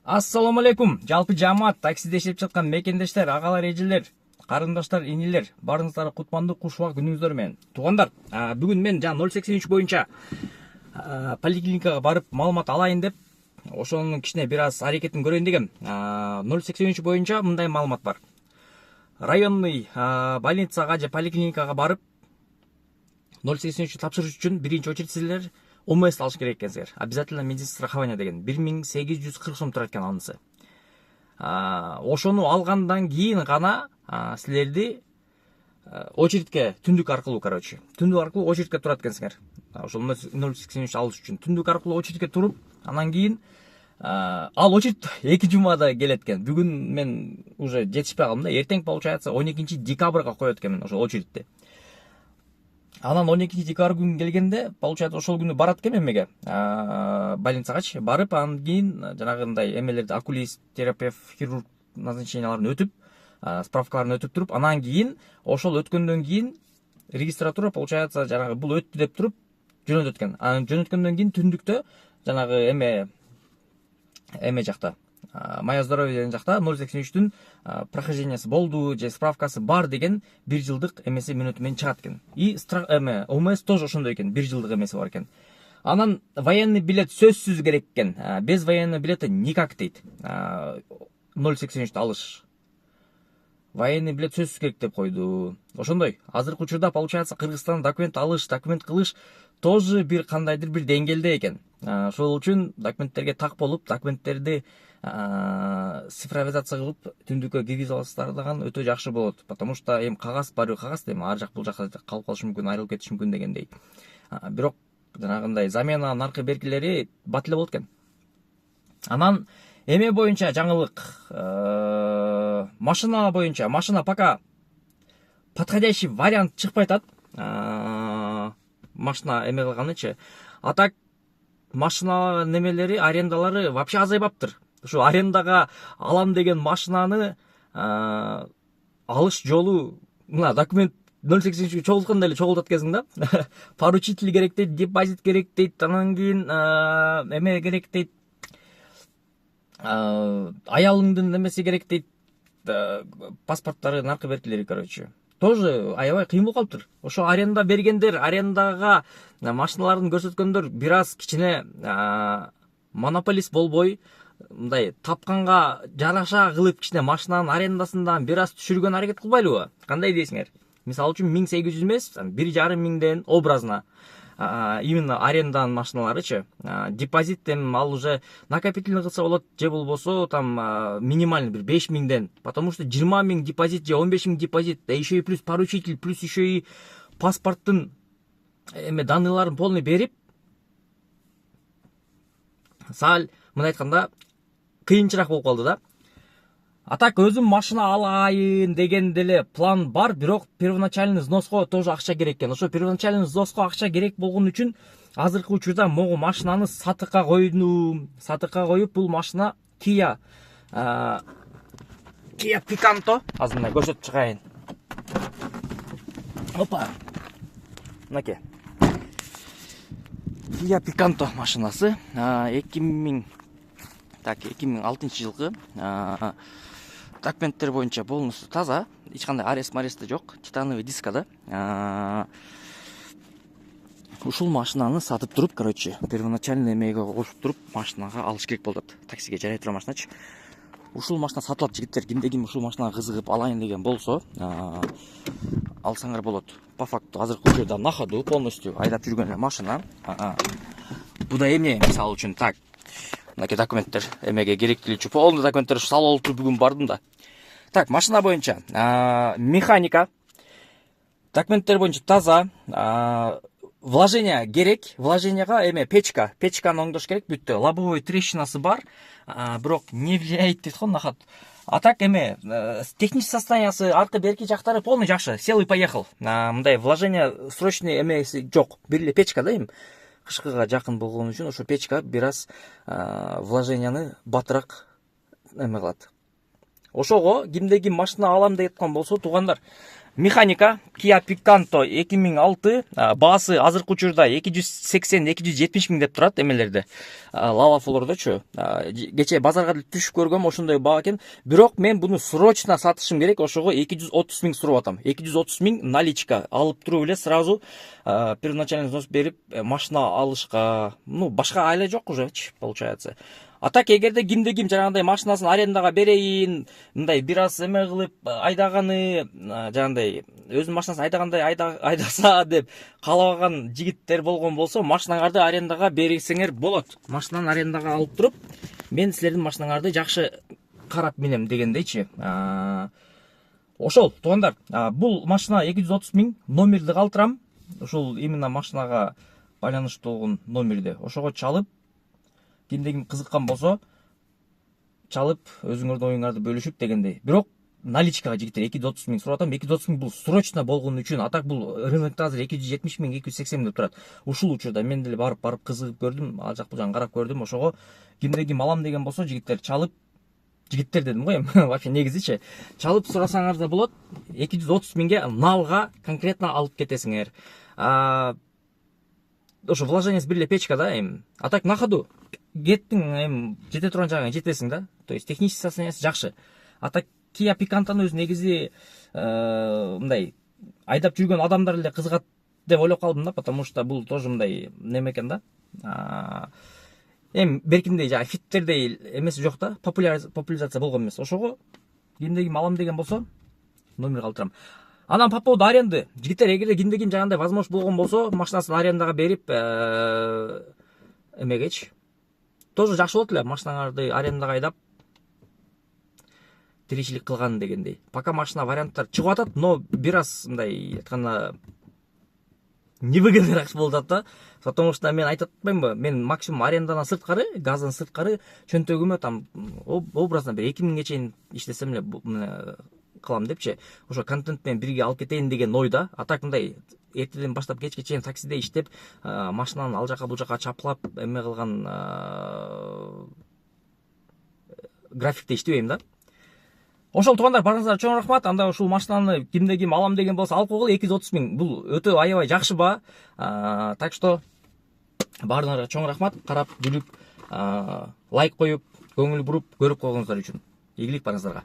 Ассаламу алейкум. Жалпы жамаат, таксиде иштеп жаткан мекендештер, агалар, эжелер, карындаштар, инилер, баарыңыздары кутмандуу кушубак күнүңүздөр менен. Туугандар, бүгүн мен жана 083 боюнча поликлиникага барып маалымат алайын деп, ошонун кичине бир аз аракетин көрөйүн дегем. 083 боюнча мындай маалымат бар. Районный больницага же поликлиникага барып 083 тапшырыш үчүн биринчи очередь силер ОМС алыш керек экенсиңер. Обязательно медицинский страхование деген 1840 сом турат экен анысы. Ошону алгандан кийин гана силерди очередке түндүк аркылуу, түндүк аркылуу очередке турат экенсиңер. Ошол 083 алыш үчүн түндүк аркылуу очередке туруп, анан кийин ал очеред 2 жумада келет экен. Бүгүн мен уже жетишпей калдым да. Эртең получается 12 декабрга коет экенмин ошол очередти. Анан 12 декабрь күнү келгенде, получается, ошол күнү барат экен эмеге, больницагачы барып, анан кийин жанагындай эмелерди, окулист, терапевт, хирург назначенияларын өтүп, справкаларын өтүп туруп, анан кийин ошол өткөндөн кийин регистратура, получается, жанагы бул өттү деп туруп жөнөтөт экен. Анан жөнөткөндөн кийин түндүктө жанагы эме жакта, Моя здоровье деген жакта 083-түн прохождениясы болду же справкасы бар деген 1 жылдык эмеси мүнөтү менен чыгат экен. И ОМС тоже ошондой экен, 1 жылдык эмеси бар экен. Анан военный билет сөзсүз керек экен. Без военный билета никак дейт. 083-тү алыш. Военный билет сөзсүз керек деп койду. Ошондой. Азыркы учурда получается Кыргызстан документ алыш, документ кылыш тоже бир кандайдыр бир деңгээлде экен. Ошол үчүн документтерге так болуп, документтерди цифровизация кылып түндүккө киргизе алсаңар дагы өтө жакшы болот. Потому что эми кагаз бар, кагаз эми ар жак бул жакта калып калышы мүмкүн, айрылып кетиши мүмкүн дегендей. Бирок жанагындай замена наркы беркилери бат эле болот экен. Анан эме боюнча жаңылык, машина боюнча, машина пока подходящий вариант чыкпай атат. Машина эме кылганычы. А так машина немелери, арендалары вообще азайбаптыр. Ушу арендага алам деген машинаны алыш жолу мына документ 083 чогултканда эле чогултат экенсиң да. Поручитель керек дейт, депозит керек дейт, анан кийин эме керек дейт. Аялыңдын немеси керек дейт. Паспорттары, наркы беркилери, тоже аябай кыйын болуп калыптыр. Ошо аренда бергендер, арендага машиналарын көрсөткөндөр бир аз кичине монополист болбой, мындай тапканга жараша кылып кичине машинанын арендасындан бир аз түшүргөн аракет кылбайлыбы? Кандай дейсиңер? Мисалы үчүн 1800 эмес, 1,5 миңден образна именно аренданын машиналарычы. Депозит ал уже накопительный кылса болот, же болбосо там минимальный бир 5 миңден. Потому что 20 миң депозит же 15 миң депозит, да еще и плюс поручитель, плюс еще и паспорттун данныйларын полный берип, сал мына айтканда кыйынчыраак болуп калды да. А так өзүм машина алайын деген деле план бар, бирок первоначальный взноско тоже акча керек экен. Ошо первоначальный взноско акча керек болгон үчүн азыркы учурда могу машинаны сатыкка койдум. Сатыкка коюп, бул машина Kia Picanto. Азыр мына көрсөтүп чыгайын. Опа. Мынакей. Kia Picanto машинасы 2006 жылкы. Документтер боюнча полностью таза, эч кандай арест жок, титановый дискада. Ушул машинаны сатып туруп, первоначальный эмеге кошуп туруп, машинага алыш керек болот. Таксиге жарай турган машиначы. Ушул машина сатылат, жигиттер, кимде-ким ушул машинага кызыгып алайын деген болсо, алсаңар болот. По факту азыркы учурда на ходу полностью айдап жүргөн машина. Буда эмне, мисалы үчүн, так. Мынакей документтер эмеге керектүүлүчү полный документтер салып туруп бүгүн бардым да. Так, машина боюнча механика, документтер боюнча таза, вложение керек, вложенияга печканы оңдош керек, бүттү. Лобовой трещинасы бар, бирок не влияет дейт го нахат. А так технический состояниясы, аркы берки жактары полный жакшы, сел и поехал. Мындай вложение срочный эмеси жок. Бир эле печка да эми. Кышкыга жакын болгон үчүн ошо печка бир аз вложенияны батыраак эме кылат. Ошого кимде ким машина алам деп аткан болсо, туугандар, Механика Kia Picanto 2006, баасы азыркы учурда 280-270 миң деп турат эмелерде. Lava Floor'дочу. Кече базарга түшүп көргөм, ошондой баа экен. Бирок мен буну срочно сатышым керек, ошого 230 миң сурап атам. 230 миң наличка алып туруп эле сразу первоначальный взнос берип машина алышка, башка айла жок уже получается. А так эгерде кимде ким жанагындай машинасын арендага берейин, мындай бир аз эме кылып айдаганы, жанагындай өзүнүн машинасын айдаса деп каалабаган жигиттер болгон болсо, машинаңарды арендага берсеңер болот. Машинаны арендага алып туруп, мен силердин машинаңарды жакшы карап минем дегендейчи. Ошол туугандар, бул машина 230 миң, номерди калтырам. Ушул именно машинага байланыштуу болгон номерди. Ошого чалып, кимде ким кызыккан болсо, чалып өзүңөрдүн оюңарды бөлүшүп дегендей. Бирок наличкага жигиттер 230 миң сурап атам. 230 миң бул срочно болгон үчүн, атак бул рынокто азыр 270 миң, 280 миң деп турат. Ушул учурда мен деле барып кызыгып көрдүм, ал жак бул жагын карап көрдүм. Ошого кимде ким алам деген болсо, жигиттер чалып, жигиттер дедим го эми, вообще негизичи, чалып сурасаңар да болот. 230 миңге налга конкретно алып кетесиңер. Ошо вложение бир эле печка да эми. А так на ходу кеттиң, эми жете турган жагыңа жетесиң да. То есть технический состояниясы жакшы. А так Kia Picanto'ну өзү негизи мындай айдап жүргөн адамдар эле кызыгат деп ойлоп калдым да, потому что бул тоже мындай неме экен да. Эми беркиндей жана фиттердей эмеси жок да, популяризация болгон эмес. Ошого кимде ким алам деген болсо, номер калтырам. Анан по поводу аренды, жигиттер эгерде кимде ким жагандай возможность болгон болсо, машинасын арендага берип эмегечи тоже жакшы болот эле, машинаңарды арендага айдап тиричилик кылган дегендей. Пока машина варианттар чыгып атат, но бир аз мындай айтканда невыгодныйраак болуп атат да. Потому что мен айтып атпаймынбы, мен максимум арендадан сырткары, газдан сырткары чөнтөгүмө там образно бир 2 миңге чейин иштесем эле кылам депчи. Ошо контент менен бирге алып кетейин деген ойда. А так мындай эртеден баштап кечке чейин таксиде иштеп, машинаны ал жака бул жака чапкылап эме кылган графикте иштебейм да. Ошол туугандар, барыңыздарга чоң рахмат. Анда ушул машинаны кимде ким алам деген болсо алып койгула, 230 миң. Бул өтө аябай жакшы баа. Так что баарыңарга чоң рахмат. Карап, жүрүп, лайк коюп, көңүл буруп, көрүп койгоңуздар үчүн. Ийгилик барыңыздарга.